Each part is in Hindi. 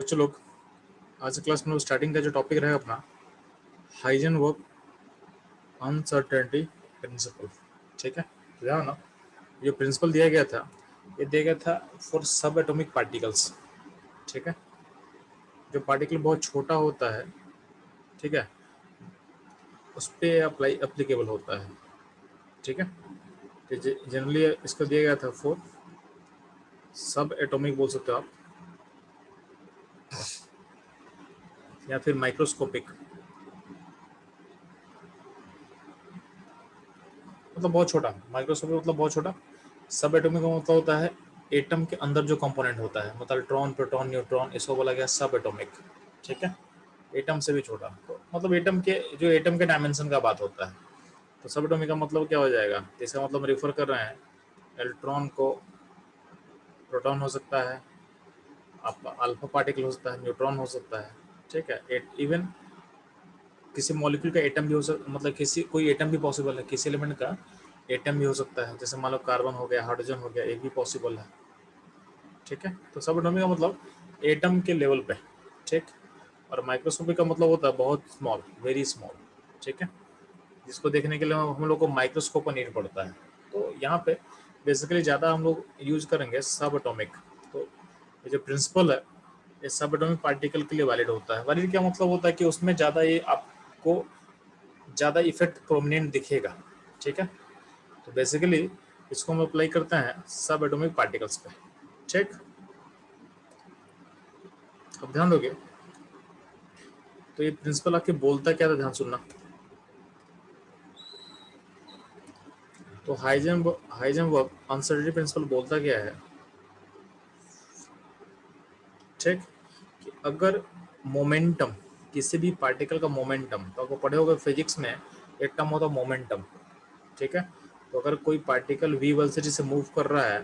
बच्चों लोग, आज की क्लास में स्टार्टिंग का जो टॉपिक रहेगा अपना हाइजेनबर्ग अनसर्टेनिटी प्रिंसिपल। ठीक है, तो ध्यान ना, जो प्रिंसिपल दिया गया था ये दिया गया था फॉर सब एटॉमिक पार्टिकल्स। ठीक है, जो पार्टिकल बहुत छोटा होता है, ठीक है, उस पर अप्लाई एप्लीकेबल होता है। ठीक है, तो जनरली इसको दिया गया था फॉर सब एटॉमिक बोल सकते हो आप, या फिर माइक्रोस्कोपिक, मतलब बहुत छोटा। माइक्रोस्कोपिक मतलब बहुत छोटा। सब एटॉमिक का मतलब होता है एटम के अंदर जो कंपोनेंट होता है, मतलब इलेक्ट्रॉन, प्रोटॉन, न्यूट्रॉन, इसको बोला गया सब एटॉमिक। ठीक है, एटम से भी छोटा, तो मतलब एटम के डायमेंशन का बात होता है। तो सब एटॉमिक का मतलब क्या हो जाएगा, तो इसका मतलब रेफर कर रहे हैं इलेक्ट्रॉन को, प्रोटॉन हो सकता है, आपका अल्फा पार्टिकल हो सकता है, न्यूट्रॉन हो सकता है। ठीक है, इवन किसी मॉलिक्यूल का एटम भी हो सकता, मतलब कोई एटम भी पॉसिबल है, किसी एलिमेंट का एटम भी हो सकता है, जैसे मान लो कार्बन हो गया, हाइड्रोजन हो गया, ये भी पॉसिबल है। ठीक है, तो सब एटॉमिक का मतलब एटम के लेवल पे। ठीक, और माइक्रोस्कोपिक का मतलब होता है बहुत स्मॉल, वेरी स्मॉल। ठीक है, जिसको देखने के लिए हम लोग को माइक्रोस्कोप का नीड पड़ता है। तो यहाँ पे बेसिकली ज़्यादा हम लोग यूज करेंगे सब एटॉमिक। तो ये जो प्रिंसिपल है ये सब एटॉमिक पार्टिकल के लिए वैलिड होता है। वैलिड क्या मतलब होता है कि उसमें ज़्यादा ये आपको ज़्यादा इफेक्ट प्रोमिनेंट दिखेगा। ठीक है, तो बेसिकली इसको हम अप्लाई करते हैं सब एटॉमिक पार्टिकल्स पे। ठीक, अब ध्यान दोगे तो ये प्रिंसिपल आपके बोलता क्या था, ध्यान सुनना। तो हाइजेनबर्ग अनसर्टेनिटी प्रिंसिपल बोलता क्या है, ठीक, कि अगर मोमेंटम, किसी भी पार्टिकल का मोमेंटम, तो आपको पढ़े होगा फिजिक्स में एक टर्म होता है मोमेंटम। ठीक है, तो अगर कोई पार्टिकल v वेलोसिटी से मूव कर रहा है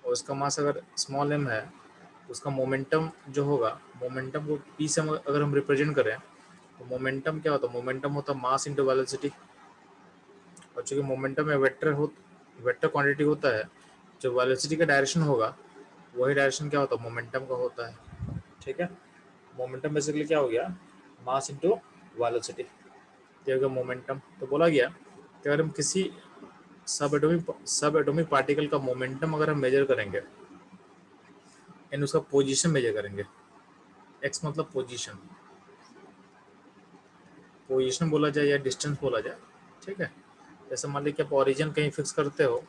और उसका मास अगर स्मॉल m है, तो उसका मोमेंटम जो होगा, मोमेंटम को p से अगर हम रिप्रेजेंट करें तो मोमेंटम क्या होता है, मोमेंटम होता है मास इंटू वेलोसिटी। और चूंकि मोमेंटम में वेक्टर क्वांटिटी होता है, जो वेलोसिटी का डायरेक्शन होगा वही डायरेक्शन क्या होता है, मोमेंटम का होता है। ठीक है, मोमेंटम बेसिकली क्या हो गया, मास इंटू वेलोसिटी, ये हो गया मोमेंटम। तो बोला गया कि अगर हम किसी सब एटॉमिक पार्टिकल का मोमेंटम अगर हम मेजर करेंगे एंड उसका पोजीशन मेजर करेंगे, एक्स मतलब पोजीशन, पोजीशन बोला जाए या डिस्टेंस बोला जाए। ठीक है, जैसे मान लीजिए कि आप ओरिजिन कहीं फिक्स करते हो,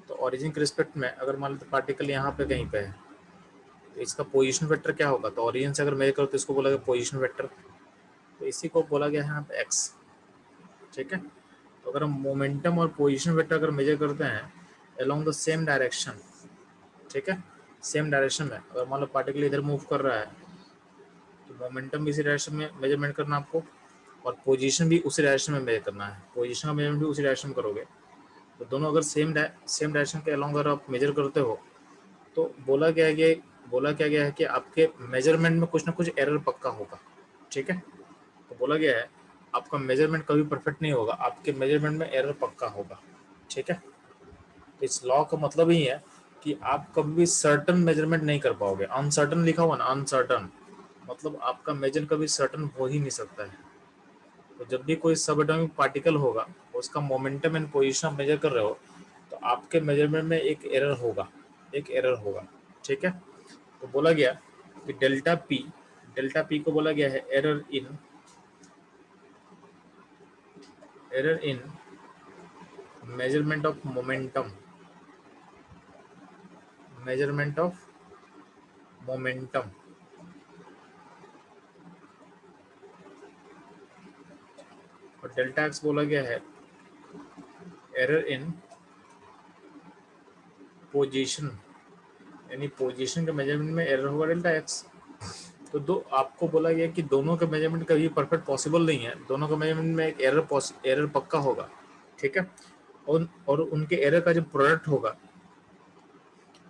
तो ओरिजिन के रिस्पेक्ट में अगर मान लीजिए पार्टिकल यहाँ पे कहीं पे है, तो इसका पोजीशन वेक्टर क्या होगा, तो ओरिजिन से अगर मेजर करो तो इसको बोला गया पोजीशन वेक्टर, तो इसी को बोला गया है यहाँ पे एक्स। ठीक है, तो अगर हम मोमेंटम और पोजीशन वेक्टर अगर मेजर करते हैं अलोंग द सेम डायरेक्शन, ठीक है, सेम डायरेक्शन में अगर मान लो पार्टिकल इधर मूव कर रहा है, तो मोमेंटम भी इसी डायरेक्शन में मेजरमेंट करना आपको, और पोजीशन भी उसी डायरेक्शन में मेजर करना है, पोजीशन का मेजरमेंट भी उसी डायरेक्शन में करोगे। तो दोनों अगर सेम डायरेक्शन के अलोंग अगर आप मेजर करते हो, तो बोला क्या गया है कि आपके मेजरमेंट में कुछ ना कुछ एरर पक्का होगा। ठीक है, तो बोला गया है आपका मेजरमेंट कभी परफेक्ट नहीं होगा, आपके मेजरमेंट में एरर पक्का होगा। ठीक है, तो इस लॉ का मतलब ही है कि आप कभी भी सर्टन मेजरमेंट नहीं कर पाओगे। अनसर्टन लिखा हुआ ना, अनसर्टन मतलब आपका मेजर कभी सर्टन हो ही नहीं सकता है। तो जब भी कोई सब एटॉमिक पार्टिकल होगा, उसका मोमेंटम एंड पोजीशन आप मेजर कर रहे हो, तो आपके मेजरमेंट में एक एरर होगा, एक एरर होगा। ठीक है, तो बोला गया कि डेल्टा पी को बोला गया है error in measurement of momentum, measurement of momentum. और डेल्टा एक्स बोला गया है एरर इन पोजीशन, यानी पोजीशन के मेजरमेंट में एरर होगा डेल्टा एक्स। तो दो आपको बोला गया कि दोनों का मेजरमेंट कभी परफेक्ट पॉसिबल नहीं है, दोनों का मेजरमेंट में एक एरर पक्का होगा। ठीक है, और उनके एरर का जो प्रोडक्ट होगा,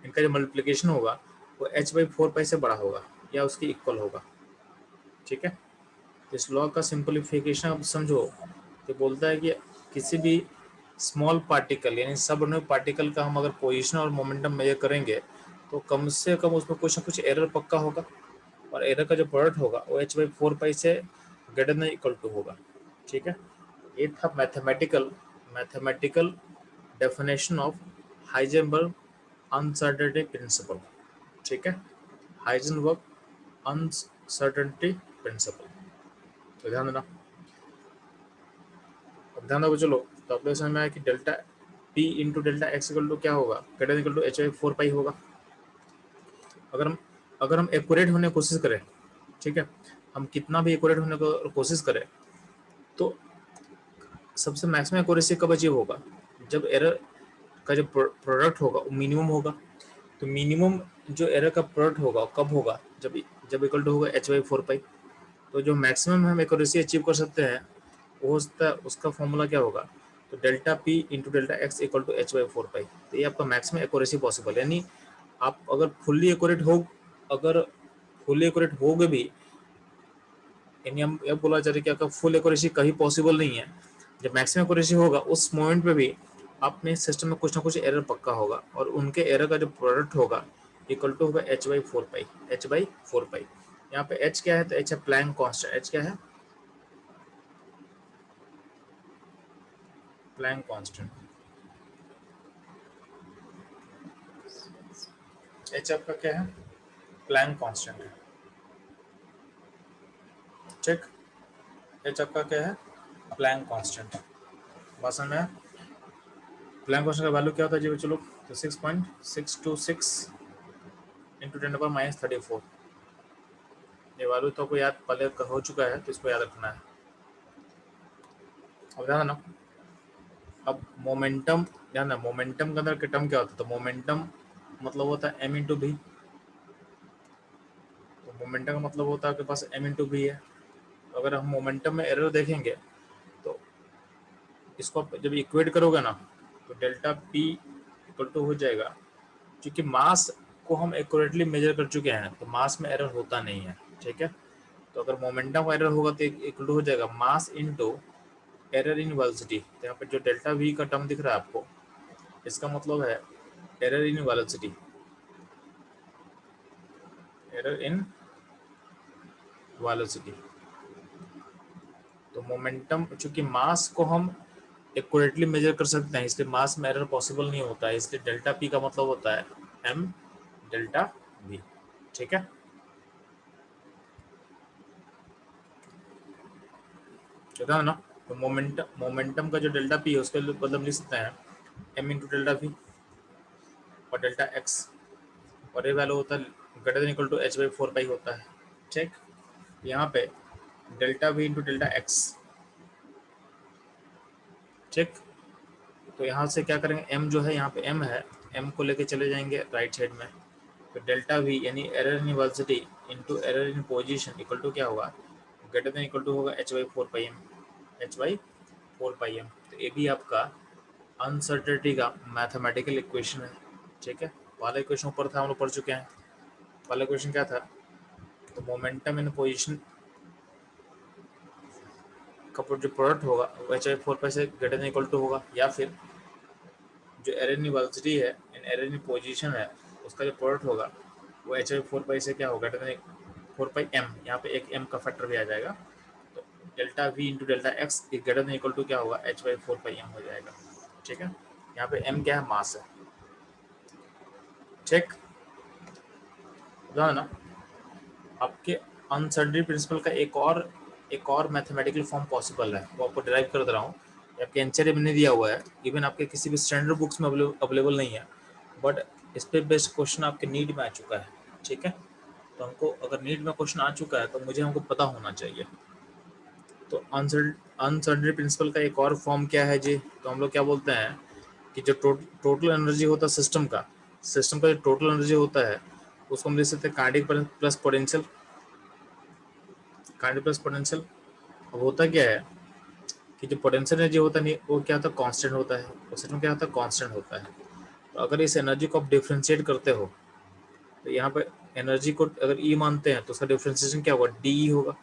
इनका जो मल्टीप्लिकेशन होगा वो h/4 से बड़ा होगा या उसके इक्वल होगा। ठीक है, इस लॉ का सिंपलीफिकेशन आप समझो, तो बोलता है कि किसी भी स्मॉल पार्टिकल यानी सब एटॉमिक पार्टिकल का हम अगर पोजीशन और मोमेंटम मेजर करेंगे तो कम से कम उसमें कुछ ना कुछ एरर पक्का होगा, और एरर का जो प्रोडक्ट होगा वो h/4 से ग्रेटर देन इक्वल टू होगा। ठीक है, ये था mathematical definition of Heisenberg uncertainty principle. ठीक है, हाइजेनबर्ग अनसर्टेनिटी प्रिंसिपल, तो ध्यान देना। अब ध्यान दो चलो, तो आप लोग समझ में आया कि delta P into delta X equal to क्या होगा, ग्रेटर इक्वल टू h/4 होगा। अगर हम एक्यूरेट होने की कोशिश करें, ठीक है, हम कितना भी एक्यूरेट होने की कोशिश करें तो सबसे मैक्सिमम एक्यूरेसी कब अचीव होगा, जब एरर का जो प्रोडक्ट होगा वो मिनिमम होगा। तो मिनिमम जो एरर का प्रोडक्ट होगा कब होगा, जब इक्वल टू होगा h/4। तो जो मैक्सिमम हम एक्यूरेसी अचीव कर सकते हैं वो उसका फॉर्मूला क्या होगा, तो delta P into delta X equal to h/4। तो ये आपका मैक्सिमम एक्यूरेसी पॉसिबल, यानी आप अगर फुल्ली एक्यूरेट होगे भी, यानी हम यह बोला जा रहा है कि आपका फुल एक्यूरेसी कहीं पॉसिबल नहीं है। जब मैक्सिमम एक्यूरेसी होगा उस मोमेंट पे भी अपने सिस्टम में कुछ ना कुछ एरर पक्का होगा, और उनके एरर का जो प्रोडक्ट होगा इक्वल टू होगा h/4। यहाँ पे h क्या है, तो h है प्लैंक कांस्टेंट। h क्या है, प्लैंक कांस्टेंट। h आपका क्या है, प्लैंक कांस्टेंट है। ठीक, h आपका क्या है, प्लैंक कांस्टेंट। बात समझ में, प्लैंक कांस्टेंट का वैल्यू क्या होता है जी बच्चों लोग, तो 6.626 इंटू 10⁻34। ये वैल्यू तो आपको याद पहले हो चुका है, तो इसको याद रखना है। अब ध्यान ना, अब मोमेंटम, ध्यान ना, मोमेंटम के अंदर के टर्म क्या होता है, तो मोमेंटम मतलब होता है m इंटू भी। तो मोमेंटम का मतलब होता है आपके पास m इंटू भी है। तो अगर हम मोमेंटम में एरर देखेंगे तो इसको आप जब इक्वेट करोगे ना, तो डेल्टा P इक्वल टू हो जाएगा, क्योंकि मास को हम एक्यूरेटली मेजर कर चुके हैं तो मास में एरर होता नहीं है। ठीक है, तो अगर मोमेंटम का एरर होगा तो इक्वल टू हो जाएगा mass into error in velocity. तो यहाँ पे जो डेल्टा V का टर्म दिख रहा है आपको, इसका मतलब है error in velocity, error in velocity. तो मोमेंटम, चूंकि मास को हम एक्यूरेटली मेजर कर सकते हैं इसलिए मास में एरर पॉसिबल नहीं होता है, इसलिए डेल्टा P का मतलब होता है m डेल्टा V। ठीक है, ठीक है ना। तो मोमेंटम का जो डेल्टा P है उसके मतलब लिख सकते हैं m इंटू डेल्टा V और डेल्टा x, और ये वैल्यू होता है greater than equal to h/4 होता है। ठीक, यहाँ पे delta V into delta x. ठीक, तो यहाँ से क्या करेंगे, m जो है यहाँ पे m है, m को लेके चले जाएंगे राइट साइड में। तो डेल्टा V यानी error in velocity into error in position equal to क्या होगा, ग्रेटर देन इक्वल टू होगा h/4m। तो ये भी आपका अनसर्टेनिटी का मैथमेटिकल इक्वेशन है। ठीक है, वाला इक्वेशन ऊपर था, हम लोग पढ़ चुके हैं। वाला इक्वेशन क्या था, तो मोमेंटम इन पोजीशन का जो प्रोडक्ट होगा वो h/4 से ग्रेटर देन इक्वल टू होगा, या फिर जो एरर इन वेलोसिटी है इन एरर इन पोजीशन है उसका जो प्रोडक्ट होगा वो h/4 से क्या होगा, ग्रेटर देन 4πm। यहाँ पे एक m का फैक्टर भी आ जाएगा, तो delta V into delta X greater than equal to क्या होगा, h/4πm हो जाएगा। ठीक है, यहाँ पे m क्या है, मास है। ठीक, ना आपके अनसर्टेनिटी प्रिंसिपल का एक और मैथमेटिकल फॉर्म पॉसिबल है, वो आपको डिराइव कर दे रहा हूँ। आपके एनसीईआरटी में नहीं दिया हुआ है, इवन आपके किसी भी स्टैंडर्ड बुक्स में अवेलेबल नहीं है, बट इस पे बेस्ड क्वेश्चन आपके नीट में आ चुका है। ठीक है, तो हमको अगर नीट में क्वेश्चन आ चुका है तो मुझे हमको पता होना चाहिए। तो अनसर्टेनिटी प्रिंसिपल का एक और फॉर्म क्या है जी, तो हम लोग क्या बोलते हैं कि जो टोटल एनर्जी होता है सिस्टम का जो टोटल एनर्जी होता है उसको हम लिख सकते हैं kinetic plus potential. Kinetic plus potential, अब होता क्या है कि जो पोटेंशियल एनर्जी होता है वो क्या होता है, कांस्टेंट होता है, और सिस्टम क्या होता है, कांस्टेंट होता है। तो अगर इस एनर्जी को आप डिफ्रेंशिएट करते हो तो यहाँ पे एनर्जी को अगर ई मानते हैं तो उसका डिफ्रेंशिएशन क्या होगा, डी होगा।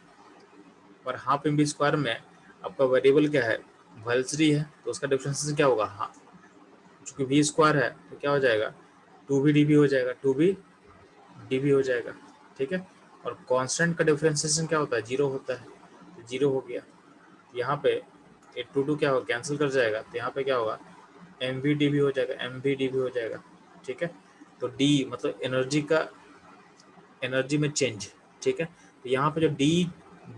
और हाफ एम बी स्क्वायर में आपका वेरिएबल क्या है, वेलोसिटी है तो उसका डिफरेंशिएशन क्या होगा, हाँ चूंकि v स्क्वायर है तो क्या हो जाएगा 2v dv हो जाएगा, 2v dv हो जाएगा, ठीक है। और कांस्टेंट का डिफरेंशिएशन क्या होता है, जीरो होता है, तो जीरो हो गया। यहाँ पे ये टू क्या होगा, कैंसिल कर जाएगा, तो यहाँ पे क्या होगा एम वी डी भी हो जाएगा, एम वी डी भी हो जाएगा, ठीक है। तो डी मतलब एनर्जी का, एनर्जी में चेंज, ठीक है। तो यहाँ पे जो डी,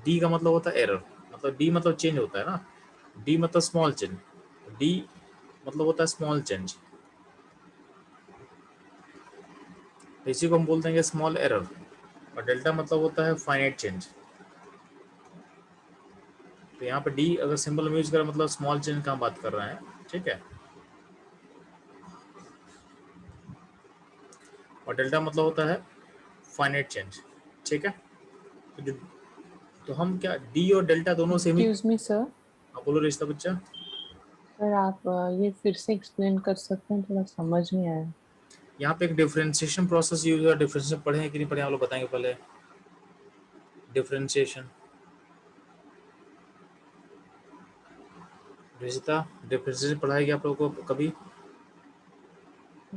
डी का मतलब होता है एरर, मतलब डी मतलब चेंज होता है ना, डी मतलब स्मॉल चेंज, डी मतलब होता है स्मॉल चेंज, इसी को हम बोलते हैं स्मॉल एरर। और डेल्टा मतलब होता है फाइनाइट चेंज। तो यहाँ पे डी अगर सिंबल में यूज करें मतलब स्मॉल चेंज का हम बात कर रहे हैं, ठीक है। और डेल्टा मतलब होता है फाइनाइट चेंज, ठीक है। तो जो, तो हम क्या डी और डेल्टा दोनों सेम ही। Excuse me sir. हाँ बोलो रिश्ता बच्चा। सर आप ये फिर से एक्सप्लेन कर सकते हैं, थोड़ा समझ नहीं आया। यहाँ पे एक डिफरेंशिएशन प्रोसेस यूज हुआ, डिफरेंशिएशन पढ़े हैं कि नहीं पढ़े आप लोग बताएंगे पहले। डिफरेंशिएशन, रिश्ता डिफरेंशिएशन पढ़ाया गया आप लोगों को कभी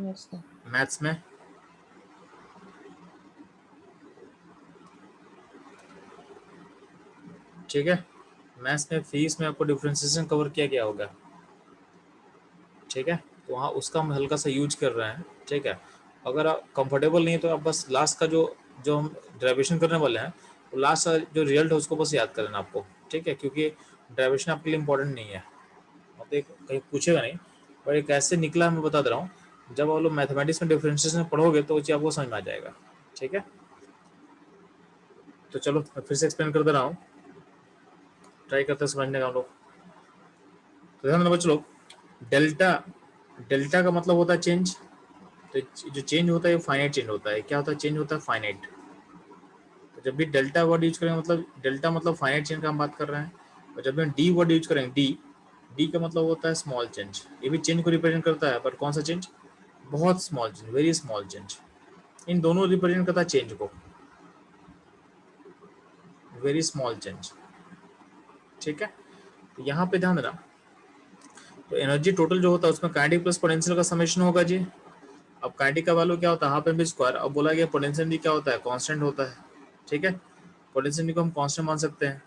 यस सर। मैथ्स में। ठीक है, मैथ्स में फिजिक्स में आपको डिफरेंशिएशन कवर किया गया होगा, ठीक है। तो वहाँ उसका हम हल्का सा यूज कर रहे हैं, ठीक है। अगर आप कंफर्टेबल नहीं है तो आप बस लास्ट का जो जो हम डेरिवेशन करने वाले हैं, तो लास्ट का जो रिजल्ट है उसको बस याद कर लेना आपको, ठीक है। क्योंकि डेरिवेशन आपके लिए इंपॉर्टेंट नहीं है, मतलब कहीं पूछेगा नहीं, पर एक ऐसे निकला मैं बता दे रहा हूँ, जब आप लोग मैथमेटिक्स में डिफरेंशिएशन पढ़ोगे तो वो चीज़ आपको समझ में आ जाएगा, ठीक है। तो चलो मैं फिर से एक्सप्लेन कर दे रहा हूँ, ट्राई करते हैं समझने का हम लोग। तो ध्यान देना बच्चों लोग, डेल्टा, डेल्टा का मतलब होता है चेंज। तो जो चेंज होता है वो फाइनाइट चेंज होता है। क्या होता है, चेंज होता है फाइनाइट। तो जब भी डेल्टा वर्ड यूज करेंगे मतलब डेल्टा मतलब फाइनाइट चेंज का हम बात कर रहे हैं। और जब भी हम डी वर्ड यूज करेंगे, डी, डी का मतलब होता है स्मॉल चेंज। ये भी चेंज को रिप्रेजेंट करता है, पर कौन सा चेंज, बहुत small change, very small change. इन दोनों रिप्रेजेंट करता है चेंज को, वेरी स्मॉल चेंज, ठीक है। तो यहाँ पे ध्यान देना, तो एनर्जी टोटल जो होता है उसमें काइनेटिक प्लस पोटेंशियल का समेशन होगा जी। अब काइनेटिक का वैल्यू क्या होता है, हाफ एम बी स्क्वायर। अब बोला गया पोटेंशियल भी क्या होता है, कांस्टेंट होता है, ठीक है। पोटेंशियल को हम कांस्टेंट मान सकते हैं।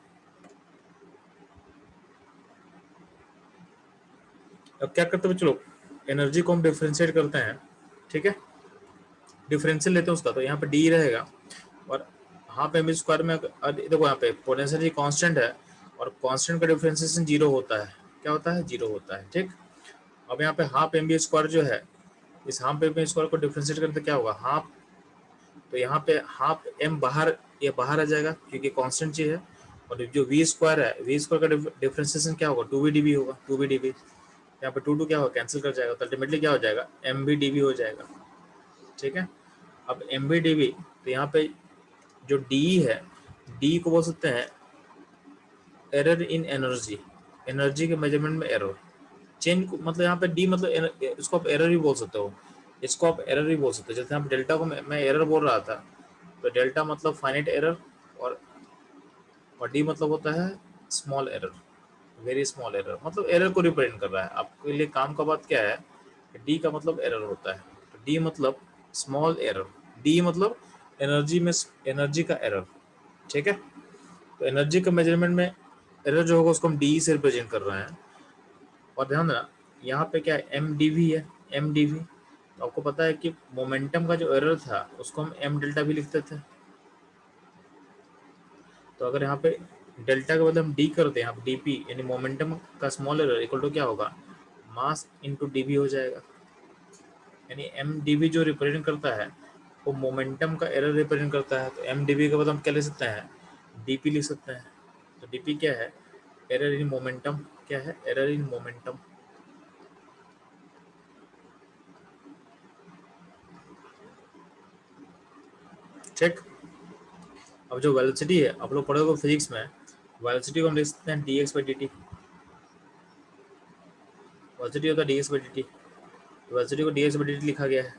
अब क्या करते हैं बच्चों लोग, एनर्जी को हम डिफरेंशिएट करते हैं, ठीक है। डिफरेंशियल लेते हैं उसका, तो यहाँ पे डी रहेगा और हाफ एम बी स्क्वायर में देखो यहाँ पे पोटेंशियल कांस्टेंट है और कांस्टेंट का डिफरेंशिएशन जीरो होता है। क्या होता है, जीरो होता है, ठीक। अब यहाँ पे हाफ एम बी स्क्वायर जो है, इस हाफ एम बी स्क्वायर को डिफरेंशिएट करते क्या होगा, हाफ, तो यहाँ पे हाफ एम बाहर, ये बाहर आ जाएगा क्योंकि कांस्टेंट चीज है। और जो वी स्क्वायर है, वी स्क्वायर का डिफरेंशिएशन क्या होगा, टू वी डी बी होगा, टू वी डी बी। यहाँ पे टू टू क्या होगा, कैंसिल कर जाएगा, तो अल्टीमेटली क्या हो जाएगा, एम बी डी बी हो जाएगा, ठीक है। अब एम बी डी बी, तो यहाँ पे जो डी है, डी को बोल सकते हैं एरर इन एनर्जी, एनर्जी के मेजरमेंट में एरर। चेंज को मतलब यहाँ पे डी मतलब इसको आप एरर ही बोल सकते हो, इसको आप एरर ही बोल सकते हो। जैसे यहाँ पे डेल्टा को मैं एरर बोल रहा था, तो डेल्टा मतलब फाइनाइट एरर, और डी मतलब होता है small error, very small error, मतलब एरर को रिप्रेजेंट कर रहा है। आपके लिए काम का बात क्या है, डी का मतलब एरर होता है, तो डी मतलब स्मॉल एरर, डी मतलब एनर्जी में, एनर्जी का एरर, ठीक है। तो एनर्जी का मेजरमेंट में एरर जो होगा उसको हम डी से रिप्रेजेंट कर रहे हैं। और ध्यान देना यहाँ पे क्या है, एम डी वी है, एम डी वी। तो आपको पता है कि मोमेंटम का जो एरर था उसको हम एम डेल्टा भी लिखते थे। तो अगर यहाँ पे डेल्टा के बदले हम डी करते हैं, डी पी यानी मोमेंटम का स्मॉल एरर इक्वल टू क्या होगा, मास इंटू डी वी हो जाएगा। यानी एम डी वी जो रिप्रेजेंट करता है वो मोमेंटम का एरर रिप्रेजेंट करता है। तो एम डी वी के बाद हम क्या लिख सकते हैं, डी पी लिख सकते हैं। तो डी पी क्या है, एरर इन मोमेंटम, क्या है, एरर इन मोमेंटम, ठीक। अब जो वेलोसिटी है आप लोग पढ़ोगे फिजिक्स में, वेलोसिटी को हम लिख सकते हैं D X by D T. Velocity होता है D X by D T, velocity को D X by D T लिखा गया है,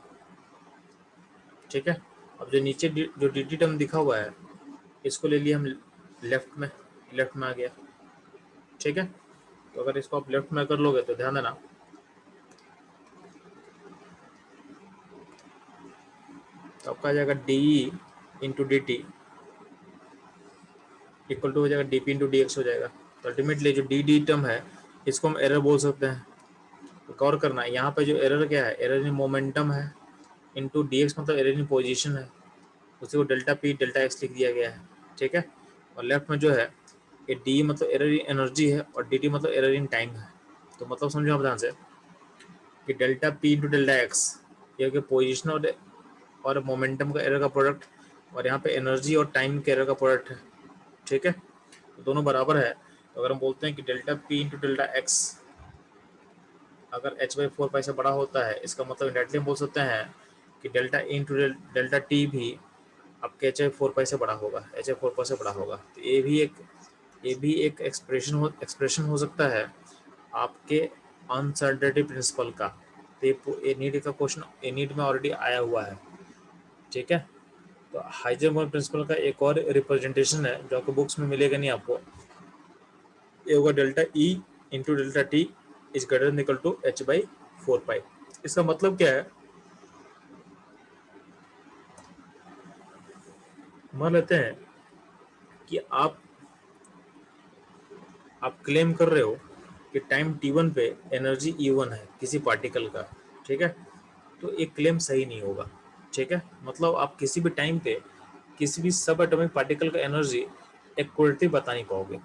ठीक है। अब जो नीचे जो डी टी टर्म दिखा हुआ है इसको ले लिया हम लेफ्ट में, लेफ्ट में आ गया, ठीक है। तो अगर इसको आप लेफ्ट में कर लोगे तो ध्यान देना, तो आपका आ जाएगा D into D T equal to हो जाएगा D P into D X हो जाएगा। तो अल्टीमेटली जो डी डी टर्म है इसको हम एरर बोल सकते हैं। तो गौर करना है यहाँ पे जो एरर क्या है, एरर इन मोमेंटम है, इंटू डी एक्स मतलब एरर इन पोजिशन है, उसी को डेल्टा पी डेल्टा एक्स लिख दिया गया है। ठीक है, और लेफ्ट में जो है ये डी मतलब एरर इन एनर्जी है और डी टी मतलब एरर इन टाइम है। तो मतलब समझो आप ध्यान से कि delta P into delta x ये पोजिशन और मोमेंटम का एरर का प्रोडक्ट, और यहाँ पे एनर्जी और टाइम के एरर का प्रोडक्ट है। ठीक है, तो दोनों बराबर है। तो अगर हम बोलते हैं कि delta P into delta x अगर एच बाई 4 पाई से बड़ा होता है, इसका मतलब इंडायरेक्टली हम बोल सकते हैं कि delta E into delta T भी आपके एच आई 4 पाई से बड़ा होगा, एच आई 4 पाई से बड़ा होगा। तो ये भी एक एक्सप्रेशन हो सकता है आपके अनसर्टेनिटी प्रिंसिपल का। तो ये नीट का क्वेश्चन ए नीट में ऑलरेडी आया हुआ है। ठीक है, तो हाइजेनबर्ग प्रिंसिपल का एक और रिप्रेजेंटेशन है जो आपको बुक्स में मिलेगा नहीं आपको, ये होगा delta E into delta T is greater than equal to H by 4 pi. इसका मतलब क्या है, मान लेते हैं कि आप क्लेम कर रहे हो कि टाइम t1 पे एनर्जी E1 है किसी पार्टिकल का। ठीक है, तो एक क्लेम सही नहीं होगा। ठीक है, मतलब आप किसी भी टाइम पे किसी भी सब एटॉमिक पार्टिकल का एनर्जी एक्यूरेटली बता नहीं पाओगे।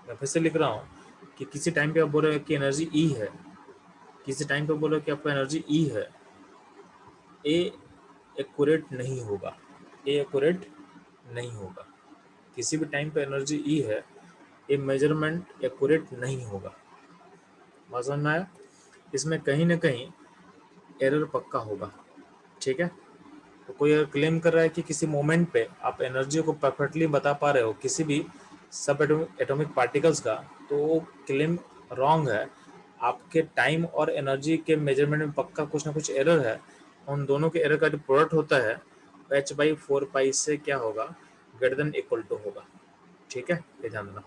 मैं फिर से लिख रहा हूँ कि किसी टाइम पे आप बोल रहे हो कि एनर्जी ई है, किसी टाइम पे बोल रहे हो कि आपका एनर्जी ई है, ए एक्यूरेट नहीं होगा, ए एक्यूरेट नहीं होगा। किसी भी टाइम पे एनर्जी ई है, ये मेजरमेंट एक्यूरेट नहीं होगा। बात समझ में आया? इसमें कहीं ना कहीं एरर पक्का होगा। ठीक है, तो कोई अगर क्लेम कर रहा है कि किसी मोमेंट पे आप एनर्जी को परफेक्टली बता पा रहे हो किसी भी सब एटॉमिक पार्टिकल्स का, तो वो क्लेम रॉन्ग है। आपके टाइम और एनर्जी के मेजरमेंट में पक्का कुछ ना कुछ एरर है। उन दोनों के एरर का जो प्रोडक्ट होता है एच बाई 4 पाई से क्या होगा, ग्रेटर देन इक्वल टू होगा। ठीक है, ये ध्यान देना।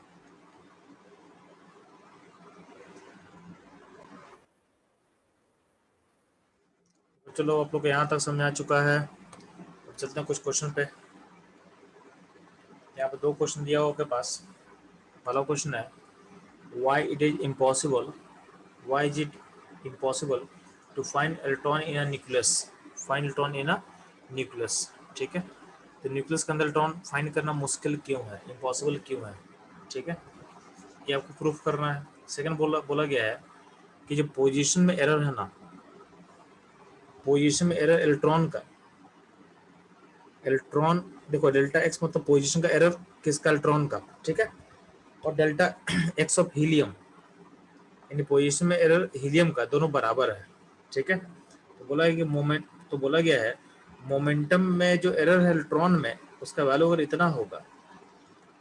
चलो आप लोग को यहाँ तक समझ आ चुका है, चलते हैं कुछ क्वेश्चन पे। यहाँ पे 2 क्वेश्चन दिया हुआ आपके पास। पहला क्वेश्चन है why it is impossible to find electron in a nucleus। ठीक है, तो न्यूक्लियस के अंदर इलेक्ट्रॉन फाइंड करना मुश्किल क्यों है, इम्पॉसिबल क्यों है। ठीक है, ये आपको प्रूफ करना है। सेकंड बोला गया है कि जो पोजीशन में एरर है ना, पोजीशन में एरर इलेक्ट्रॉन का, इलेक्ट्रॉन देखो डेल्टा एक्स मतलब पोजीशन का एरर किसका, इलेक्ट्रॉन का। ठीक है, और डेल्टा एक्स ऑफ हीलियम यानी पोजीशन में एरर हीलियम का, दोनों बराबर है। ठीक है, तो बोला गया है मोमेंटम में जो एरर है इलेक्ट्रॉन में उसका वैल्यू अगर इतना होगा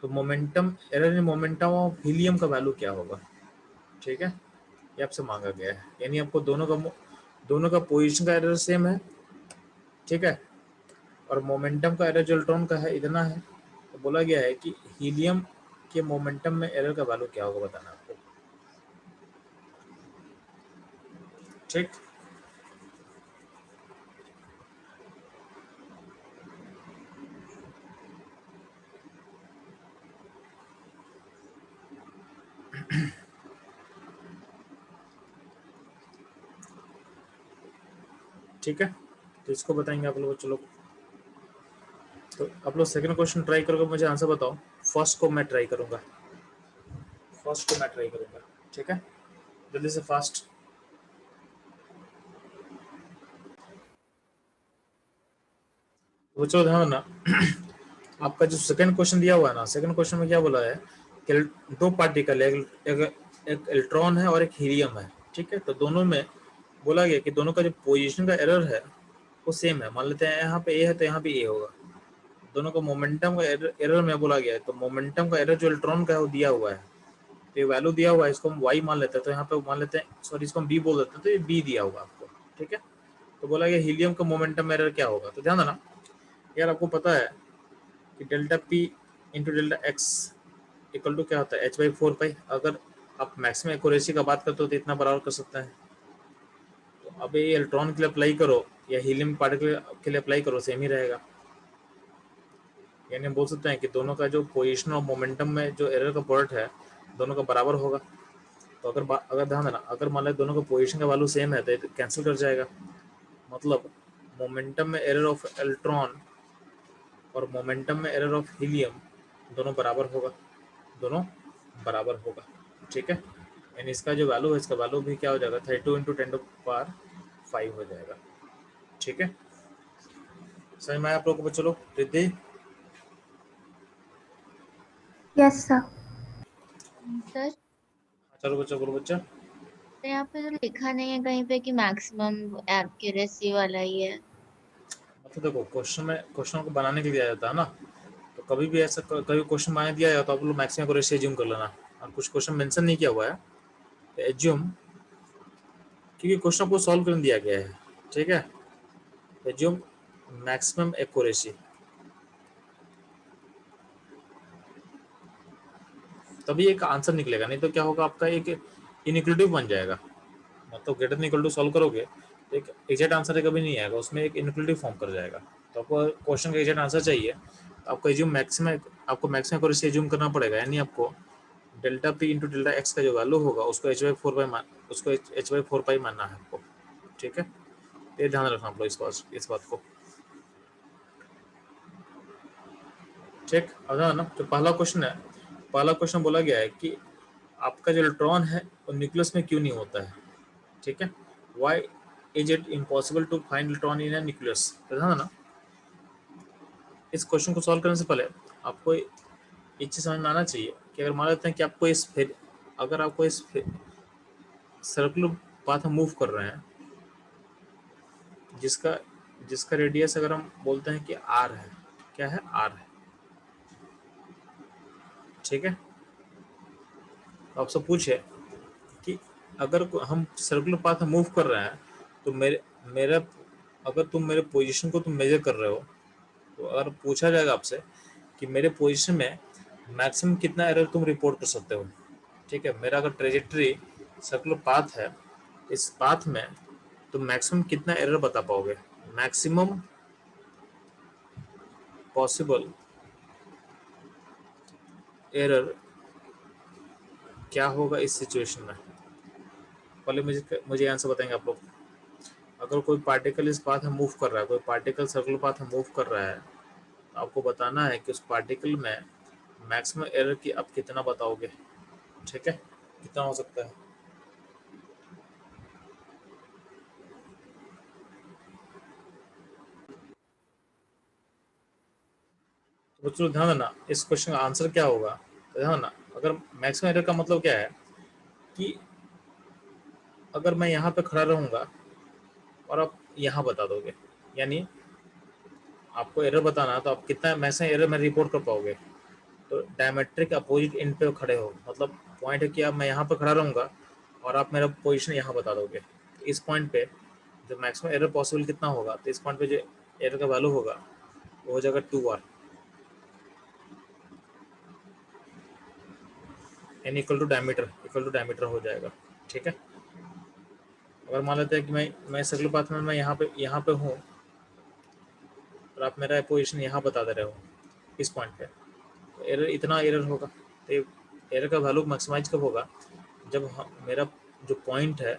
तो momentum error in momentum of helium का वैल्यू क्या होगा। ठीक है, ये आपसे मांगा गया है, यानी आपको दोनों का पोजीशन का एरर सेम है। ठीक है, और मोमेंटम का एरर जो इलेक्ट्रॉन का है इतना है। तो बोला गया है कि हीलियम के मोमेंटम में एरर का वैल्यू क्या होगा बताना आपको। ठीक, ठीक है, तो इसको बताएंगे आप लोग। चलो, तो आप लोग सेकंड क्वेश्चन ट्राई करोगे, मुझे आंसर बताओ। फर्स्ट को मैं ट्राई करूंगा। ठीक है, जल्दी से फास्ट। बच्चों ध्यान ना, आपका जो सेकंड क्वेश्चन दिया हुआ है ना, सेकंड क्वेश्चन में क्या बोला है कि 2 पार्टिकल है, एक इलेक्ट्रॉन है और एक हीलियम है। ठीक है, तो दोनों में बोला गया कि दोनों का जो पोजीशन का एरर है वो सेम है। मान लेते हैं यहाँ पे ए है तो यहाँ पे ए होगा। दोनों का मोमेंटम का एरर में बोला गया है, तो मोमेंटम का एरर जो इलेक्ट्रॉन का है वो दिया हुआ है, तो ये वैल्यू दिया हुआ है, इसको हम वाई मान लेते हैं। तो यहाँ पे मान लेते हैं, सॉरी इसको हम बी बोल देते हैं, तो ये बी दिया हुआ आपको। ठीक है, तो बोला गया हीलियम का मोमेंटम एरर क्या होगा। तो ध्यान देना यार, आपको पता है कि delta P into delta X equal to क्या होता है, एच बाई 4 पाई। अगर आप मैक्सिमम एक्यूरेसी का बात करते हो तो इतना बराबर कर सकते हैं। तो अब ये इलेक्ट्रॉन के लिए अप्लाई करो या हीलियम पार्टिकल के लिए अप्लाई करो, सेम ही रहेगा। यानी हम बोल सकते हैं कि दोनों का जो पोजीशन और मोमेंटम में जो एरर का प्रोडक्ट है दोनों का बराबर होगा। तो अगर ध्यान देना, अगर मान लें दोनों का पोजीशन का वैल्यू सेम है तो कैंसिल कर जाएगा। मतलब मोमेंटम में एरर ऑफ इलेक्ट्रॉन और मोमेंटम में एरर ऑफ हीलियम दोनों बराबर होगा, दोनों बराबर होगा। ठीक है, यानी इसका जो वैल्यू है इसका वैल्यू भी क्या हो जाएगा, 32 इंटू 10⁵ हो जाएगा। ठीक है, समझ में आया आप लोगों को? चलो रिद्धि। Yes sir. सर चलो बच्चा, बोलो बच्चा। तो यहाँ पे तो लिखा नहीं है कहीं पे कि मैक्सिमम एक्यूरेसी वाला ही है। मतलब देखो, क्वेश्चन को बनाने के लिए दिया जाता है ना, तो कभी भी ऐसा कभी क्वेश्चन बनाने दिया जाए तो आप लोग मैक्सिमम एक्यूरेसी एज्यूम कर लेना। और कुछ क्वेश्चन मेंशन नहीं किया हुआ है तो एज्यूम, क्योंकि क्वेश्चन को सॉल्व करने दिया गया है। ठीक है, एज्यूम मैक्सिमम एक्यूरेसी, तभी एक आंसर निकलेगा, नहीं तो क्या होगा, आपका एक इनइक्वलिटी बन जाएगा। मतलब greater than equal to solve करोगे तो एक एग्जैक्ट आंसर कभी नहीं आएगा, उसमें एक इनइक्वलिटी फॉर्म कर जाएगा। तो आपको क्वेश्चन का एग्जैक्ट आंसर चाहिए तो आपको एज्यूम मैक्सिमम एक्यूरेसी एज्यूम करना पड़ेगा। यानी आपको delta P into delta x का जो वैल्यू होगा उसको h/4 मानना है आपको। ठीक है, ये ध्यान रखना आप लोग इस बात को। ठीक, अब ना जो पहला क्वेश्चन बोला गया है कि आपका जो इलेक्ट्रॉन है वो न्यूक्लियस में क्यों नहीं होता है। ठीक है, why is it impossible to find electron in a nucleus. तो ध्यान देना, इस क्वेश्चन को सॉल्व करने से पहले आपको एक चीज समझ में आना चाहिए कि अगर मान लेते हैं कि आपको अगर आपको इस सर्कुलर पाथ में मूव कर रहे हैं जिसका जिसका रेडियस अगर हम बोलते हैं कि आर है, क्या है, आर है। ठीक है, तो आपसे पूछे कि अगर हम सर्कुलर पाथ में मूव कर रहे हैं तो मेरा अगर तुम मेरे पोजीशन को तुम मेजर कर रहे हो, तो अगर पूछा जाएगा आपसे कि मेरे पोजीशन में मैक्सिमम कितना एरर तुम रिपोर्ट कर सकते हो। ठीक है, मेरा अगर ट्रेजेक्टरी सर्कुलर पाथ है, इस पाथ में तुम मैक्सिमम कितना एरर बता पाओगे, मैक्सिमम पॉसिबल एरर क्या होगा इस सिचुएशन में। पहले मुझे आंसर बताएंगे आप लोग। अगर कोई पार्टिकल इस पाथ में मूव कर रहा है, कोई पार्टिकल सर्कुलर पाथ में मूव कर रहा है, तो आपको बताना है कि उस पार्टिकल में मैक्सिमम एरर की आप कितना बताओगे। ठीक है, कितना हो सकता है। तो बच्चों ध्यान देना, इस क्वेश्चन का आंसर क्या होगा। तो ध्यान देना, अगर मैक्सिमम एरर का मतलब क्या है कि अगर मैं यहाँ पे खड़ा रहूँगा और आप यहाँ बता दोगे, यानी आपको एरर बताना तो आप कितना मैक्सिमम एरर में रिपोर्ट कर पाओगे। तो डायमेट्रिक अपोजिट एंड पे खड़े हो, मतलब पॉइंट है कि अब मैं यहाँ पे खड़ा रहूँगा और आप मेरा पोजीशन यहाँ बता दोगे। इस पॉइंट पे जो मैक्सिमम एरर पॉसिबल कितना होगा, तो इस पॉइंट पे जो एरर का वैल्यू होगा वो हो जाएगा 2r, यानी इक्वल टू डायमीटर हो जाएगा। ठीक है, अगर मान लेते हैं कि मैं सर्कुलर पाथ में मैं यहाँ पे हूँ और आप मेरा पोजीशन यहाँ बता दे रहे हो इस पॉइंट पे, तो इतना एरर होगा। तो एरर का वैल्यू मैक्सिमाइज कब होगा, जब मेरा जो पॉइंट है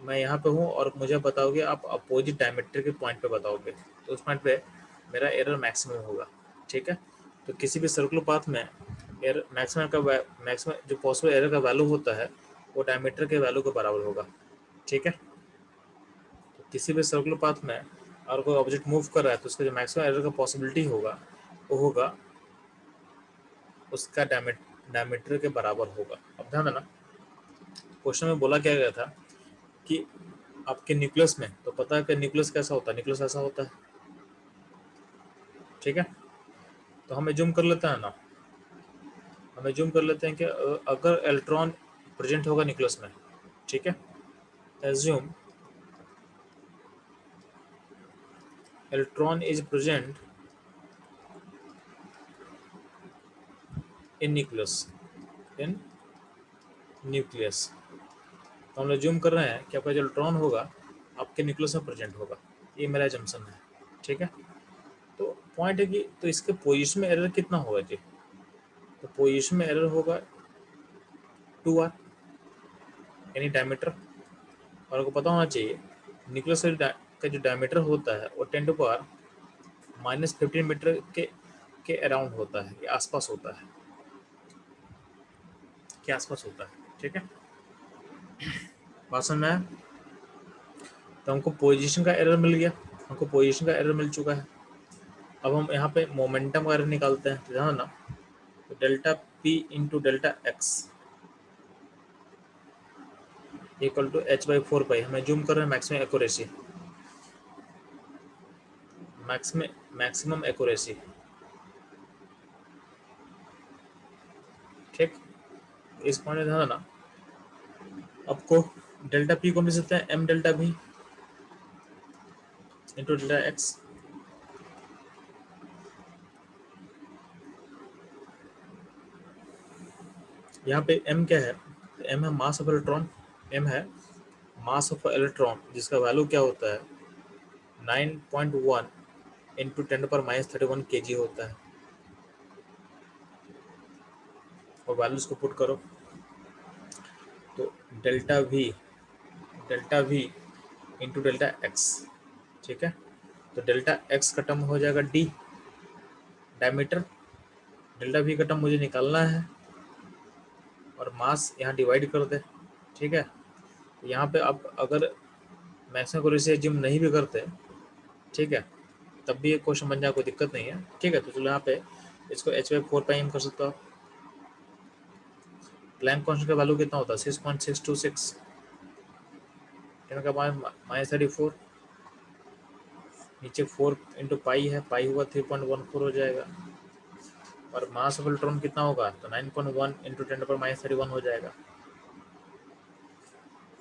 मैं यहाँ पे हूँ और मुझे बताओगे आप अपोजिट डायमीटर के पॉइंट पे बताओगे, तो उस पॉइंट पे मेरा एरर मैक्सिमम होगा। ठीक है, तो किसी भी सर्कुलर पाथ में एरर मैक्सिमम जो पॉसिबल एरर का वैल्यू होता है वो डायमीटर के वैल्यू के बराबर होगा। ठीक है, तो किसी भी सर्कुलर पाथ में अगर कोई ऑब्जेक्ट मूव कर रहा है तो उसका जो मैक्सिमम एरर का पॉसिबिलिटी होगा वो होगा उसका डायमीटर के बराबर होगा। अब ध्यान देना, क्वेश्चन में बोला क्या गया था कि आपके न्यूक्लियस में, तो पता है कि न्यूक्लियस कैसा होता है, न्यूक्लियस ऐसा होता है। ठीक है, तो हम एज्यूम कर लेते हैं ना, हम एज्यूम कर लेते हैं कि अगर इलेक्ट्रॉन प्रेजेंट होगा न्यूक्लियस में। ठीक है, assume electron is present in nucleus, in nucleus. तो हम लोग जूम कर रहे हैं कि आपका जो इलेक्ट्रॉन होगा आपके न्यूक्लियस में प्रेजेंट होगा, ये मेरा जम्सन है, ठीक है। तो पॉइंट है कि तो इसके पोजीशन में एरर कितना होगा जी, तो पोजीशन में एरर होगा 2r यानी डायमीटर। और आपको पता होना चाहिए न्यूक्लियस का जो डायमीटर होता है वो 10⁻⁻15 मीटर के अराउंड होता है, के आसपास होता है, के आसपास होता है, ठीक है। बात समझ में आया? तो हमको पोजीशन का एरर मिल गया, हमको पोजीशन का एरर मिल चुका है। अब हम यहाँ पे मोमेंटम का एरर निकालते हैं, ध्यान ना, तो delta P into delta X equal to h/4 हमें जूम कर रहे हैं मैक्सिमम एक्यूरेसी, मैक्सिमम एक्यूरेसी, ठीक। इस पॉइंट में ध्यान ना, आपको डेल्टा पी को मिल सकता है m डेल्टा भी इंटू डेल्टा एक्स। यहाँ पे m क्या है, m है मास ऑफ इलेक्ट्रॉन, m है मास ऑफ इलेक्ट्रॉन जिसका वैल्यू क्या होता है 9.1 इंटू 10⁻31 kg होता है। और वैल्यूज को पुट करो तो delta v into delta x, ठीक है। तो डेल्टा एक्स का टर्म हो जाएगा d डायमीटर, डेल्टा v का टर्म मुझे निकालना है और मास यहाँ डिवाइड कर दे, ठीक है। तो यहाँ पे आप अगर मैक्सिमम एक्यूरेसी जिम नहीं भी करते, ठीक है, तब भी एक क्वेश्चन बन जाए, कोई दिक्कत नहीं है, ठीक है। तो चलो यहाँ पे इसको h/4 कर सकता हो। प्लैंक कांस्टेंट का वैल्यू कितना होता है 6.626 10⁻⁻34, नीचे 4 इंटू पाई है, पाई होगा 3.14 हो जाएगा। और मास ऑफ इलेक्ट्रॉन कितना होगा तो 9.1 इंटू 10⁻31 हो जाएगा।